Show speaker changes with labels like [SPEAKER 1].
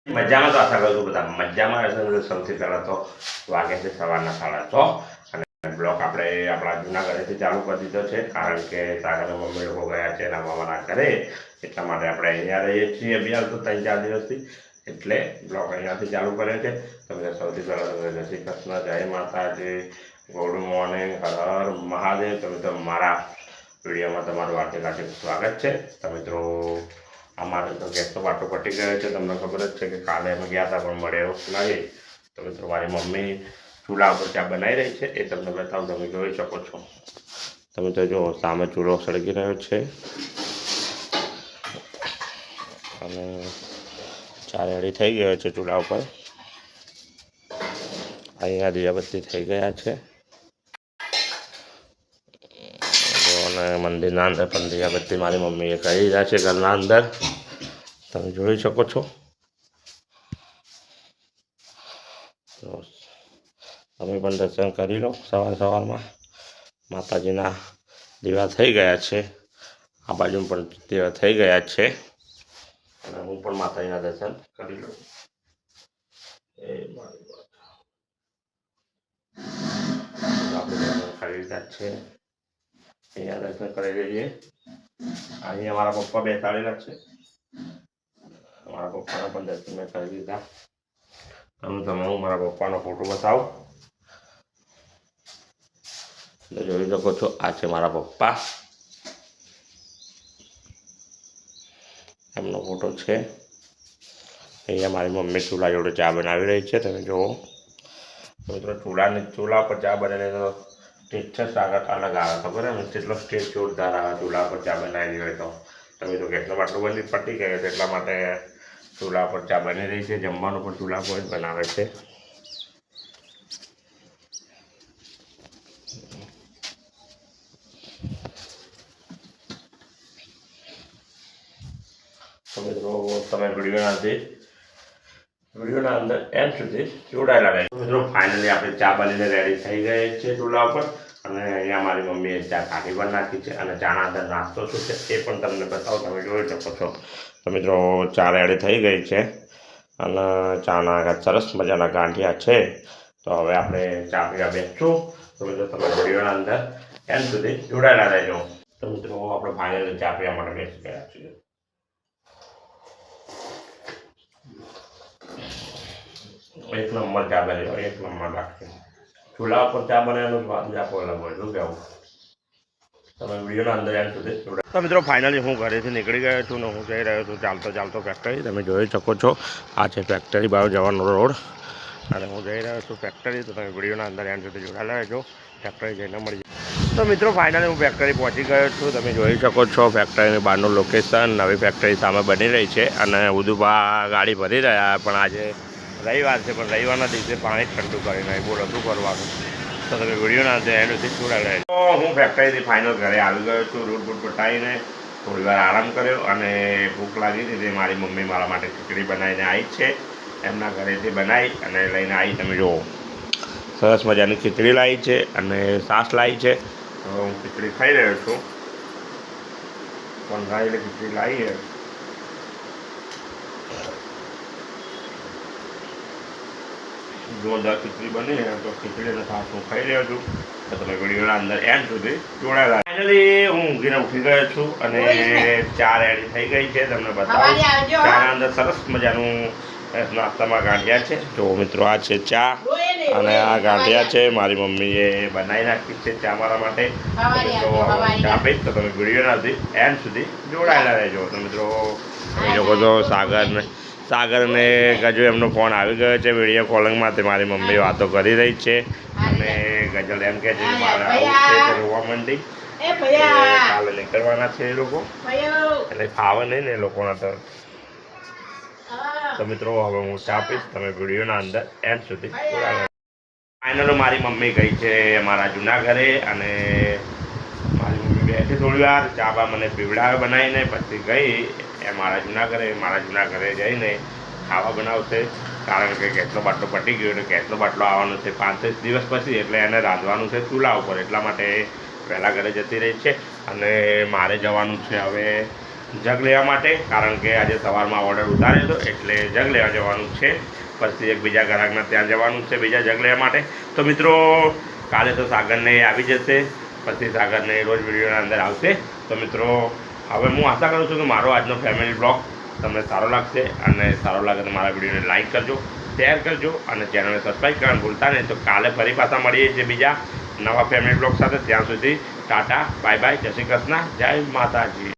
[SPEAKER 1] મજામાં તો આશા કરું છું બધા મજામાં હશે। સૌથી પહેલાં તો વાગે છે સવારના 6:30 અને બ્લોક આપણે આપણા જૂના ઘરેથી ચાલુ કરી દીધો છે, કારણ કે સાગર મમ્મી લોકો ગયા છે એના મામાના ઘરે, એટલા માટે આપણે અહીંયા રહીએ છીએ અભ્યાસ તો 3-4 દિવસથી, એટલે બ્લોક અહીંયાથી ચાલુ કર્યો છે। તમને સૌથી પહેલાં તમે જય શ્રી કૃષ્ણ, જય માતાજી, ગુડ મોર્નિંગ, હર હર મહાદેવ। તમે તો મારા વિડીયોમાં તમારું હાર્દિક હાર્દિક સ્વાગત છે। તો મિત્રો અમારે તો ગેસનો બાટલો પટી ગયો છે, તમને ખબર જ છે કે કાલે અમે ગયા હતા પણ મળે એવું નહીં। તો મિત્રો મારી મમ્મી ચૂલા ઉપર ચા બનાવી રહી છે, એ તમને બતાવું, તમે જોઈ શકો છો। તમે તો જો સામે ચૂલો સળગી રહ્યો છે અને ચા રેડી થઈ ગયો છે ચૂલા ઉપર। અહીંયા દીવાબત્તી થઈ ગયા છે અને મંદિરના અંદર પણ દીવાબત્તી મારી મમ્મીએ કરી રહ્યા છે ઘરના અંદર, તમે જોઈ શકો છો। તો તમે પણ દર્શન કરી લો સવારમાં। માતાજીના દીવા થઈ ગયા છે, આ બાજુ પણ દીવા થઈ ગયા છે અને હું પણ માતાજીના દર્શન કરી લઉં। એ મારી આપણે દર્શન કરી લીધા છે, અહીંયા દર્શન કરી લઈએ। અહીંયા મારા પપ્પા બેસાડેલા છે, મારા પપ્પાના પણ દર્શન મેં કરી લીધા। તમે હું મારા પપ્પાનો ફોટો બતાવું તો જોઈ શકો છો, આ છે મારા પપ્પા, એમનો ફોટો છે। અહીંયા મારી મમ્મી ચૂલા જોડે ચા બનાવી રહી છે, તમે જુઓ। મિત્રો ચૂલા પર ચા બને તો ટેસ્ટ છે સાગર અલગ આવે, ખબર ને કેટલો ટેસ્ટ જોરદાર આવે ચૂલા પર ચા બનાવેલી હોય તો। તમે તો ગેસનો બાટલો બંધ પટી ગયો છે, એટલા માટે ચૂલા પર ચા બની રહી છે, જમવાનું પણ ચૂલા પર જ બનાવે છે। તો મિત્રો તમે વિડીયોના અંદર એન્ડ સુધી જોડાયેલા રહે। મિત્રો ફાઇનલી આપણે ચા બનીને રેડી થઈ ગઈ છે ચૂલા ઉપર, અને અહીંયા મારી મમ્મીએ ચા કાઢી પણ નાખી છે અને ચાના અંદર નાસ્તો શું છે એ પણ તમને બતાવો, તમે જોઈ શકો છો। તો મિત્રો ચા રેડી થઈ ગઈ છે અને ચાના સરસ મજાના ગાંઠિયા છે। તો હવે આપણે ચા પીવા બેસશું। તો મિત્રો તમે વિડીયોના અંદર એન્ડ સુધી જોડાયેલા રહેજો। તો મિત્રો આપણે ફાઇનલી ચા પીવા માટે બેસી ગયા છીએ। એક નંબર ચા બને, એક નંબર લાગશે। ચૂલા ઉપર ચા બનાવવાનો સ્વાદ જ આખો અલગ હોય, શું કહેવું? તમે વિડીયોના અંદર એન્ડ સુધી જોડાય। તો મિત્રો ફાઇનલી હું ઘરેથી નીકળી ગયો છું ને હું જઈ રહ્યો છું ચાલતો ફેક્ટરી। તમે જોઈ શકો છો, આ છે ફેક્ટરી બહાર જવાનો રોડ અને હું જઈ રહ્યો છું ફેક્ટરી। તો તમે વિડીયોના અંદર એન્ડ સુધી જોડાયેલા રહેજો, ફેક્ટરી જઈને મળી જાય। તો મિત્રો ફાઇનલી હું ફેક્ટરી પહોંચી ગયો છું, તમે જોઈ શકો છો ફેક્ટરીની બહારનું લોકેશન। નવી ફેક્ટરી સામે બની રહી છે અને ઉદુભા ગાડી ભરી રહ્યા, પણ આજે રવિવાર છે, પણ રવિવારના દિવસે પાણી ઠંડુ કરી નાખે, બોલો શું કરવાનું? તો તમે વિડીયોના અંદર એન્ડ સુધી જોડાયેલા રહેજો। તો હું ફેક્ટરીથી ફાઇનલ ઘરે આવી ગયો છું, રોડ બોડ પટાવીને થોડી વાર આરામ કર્યો અને ભૂખ લાગી હતી, મારી મમ્મી મારા માટે ખીચડી બનાવીને આવી છે, એમના ઘરેથી બનાવી અને લઈને આવી। તમે જુઓ સરસ મજાની ખીચડી લાવી છે અને છાશ લાવી છે। તો હું ખીચડી ખાઈ રહ્યો છું, પણ એટલે ખીચડી લાવી છે, જોરદાર ખીચડી બની તો ખીચડી અને છાશ હું ખાઈ રહ્યો છું। તો તમે વિડીયોના અંદર એન્ડ સુધી જોડાયેલા। ફાઇનલી હું ઊંઘીને ઉઠી ગયો છું અને ચા રેડી થઈ ગઈ છે, તમને બતાવું। ચાના અંદર સરસ મજાનું નાસ્તામાં ગાંઠિયા છે, જો મિત્રો આ છે ચા અને આ ગાંઠિયા છે, મારી મમ્મીએ બનાવી નાખી છે ચા મારા માટે। તો ચા પીશ તો તમે વિડીયોના એન્ડ સુધી જોડાયેલા રહેજો। તો મિત્રો એ લોકો તો સાગરને ગજુ એમનો ફોન આવી ગયો છે વિડીયો કોલિંગમાં, તે મારી મમ્મી વાતો કરી રહી છે અને ગજલ એમ કહે છે કે મારે આવું છે, રોવા માંડી, કાલે નીકળવાના છે એ લોકો, એટલે ફાવે નહીં ને એ લોકોના તો મિત્રો હવે હું ચા પીશ, તમે વિડીયોના અંદર એન્ડ સુધી ફાઇનલ મારી મમ્મી ગઈ છે મારા જૂના ઘરે અને મારી મમ્મી બેઠી થોડી વાર ચા બા મને પીવડાવે બનાવીને, પછી ગઈ મારા જૂના ઘરે જઈને ખાવા બનાવશે, કારણ કે ગેસનો બાટલો પટી ગયો એટલે ગેસનો બાટલો આવવાનો છે 5-6 દિવસ પછી, એટલે એને રાંધવાનું છે ચૂલા ઉપર, એટલા માટે વહેલા ઘરે જતી રહી છે અને મારે જવાનું છે હવે જગ લેવા માટે, કારણ કે આજે સવારમાં ઓર્ડર ઉતાર્યો હતો એટલે જગ લેવા જવાનું છે. પછી એક બીજા ગ્રાહકના ત્યાં જવાનું છે બીજા જગ લેવા માટે. તો મિત્રો કાલે તો સાગરને આવી જશે, પછી સાગરને રોજ વિડીયોના અંદર આવશે. તો મિત્રો હવે હું આશા કરું છું કે મારો આજનો ફેમિલી બ્લોગ તમને સારો લાગશે, અને સારો લાગે તો મારા વિડીયોને લાઇક કરજો, શેર કરજો અને ચેનલને સબસ્ક્રાઈબ કરવાનું ભૂલતા નહીં. તો કાલે ફરી પાછા મળીએ છીએ બીજા નવા ફેમિલી બ્લોગ સાથે. ત્યાં સુધી ટાટા, બાય બાય, જય શ્રી કૃષ્ણ, જય માતાજી.